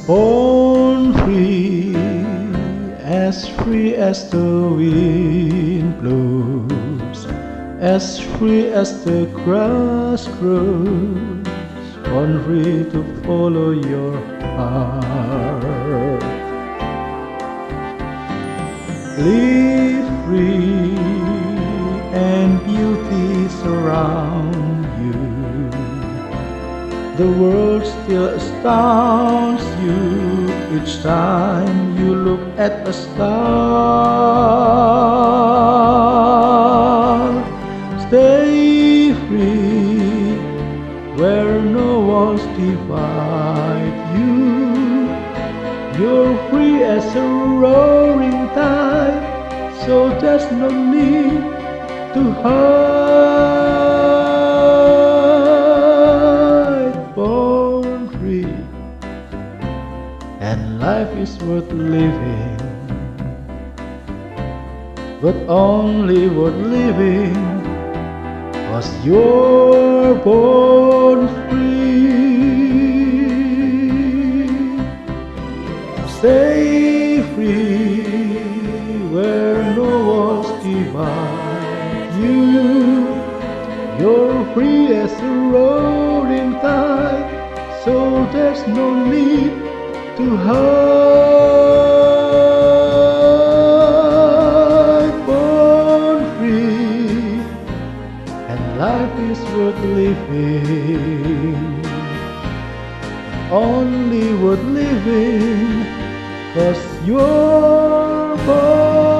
Born free as the wind blows, as free as the grass grows, born free to follow your heart. Live free and beauty surround you. The world still astounds you each time you look at a star. Stay free where no walls divide you. You're free as a roaring tide, so there's no need to hide. Born free, and life is worth living, but only worth living 'cause you're born free. Stay free where no walls divide you. You're free as a roaring tide, so there's no need to hide. Born free, and life is worth living, only worth living 'cause you're born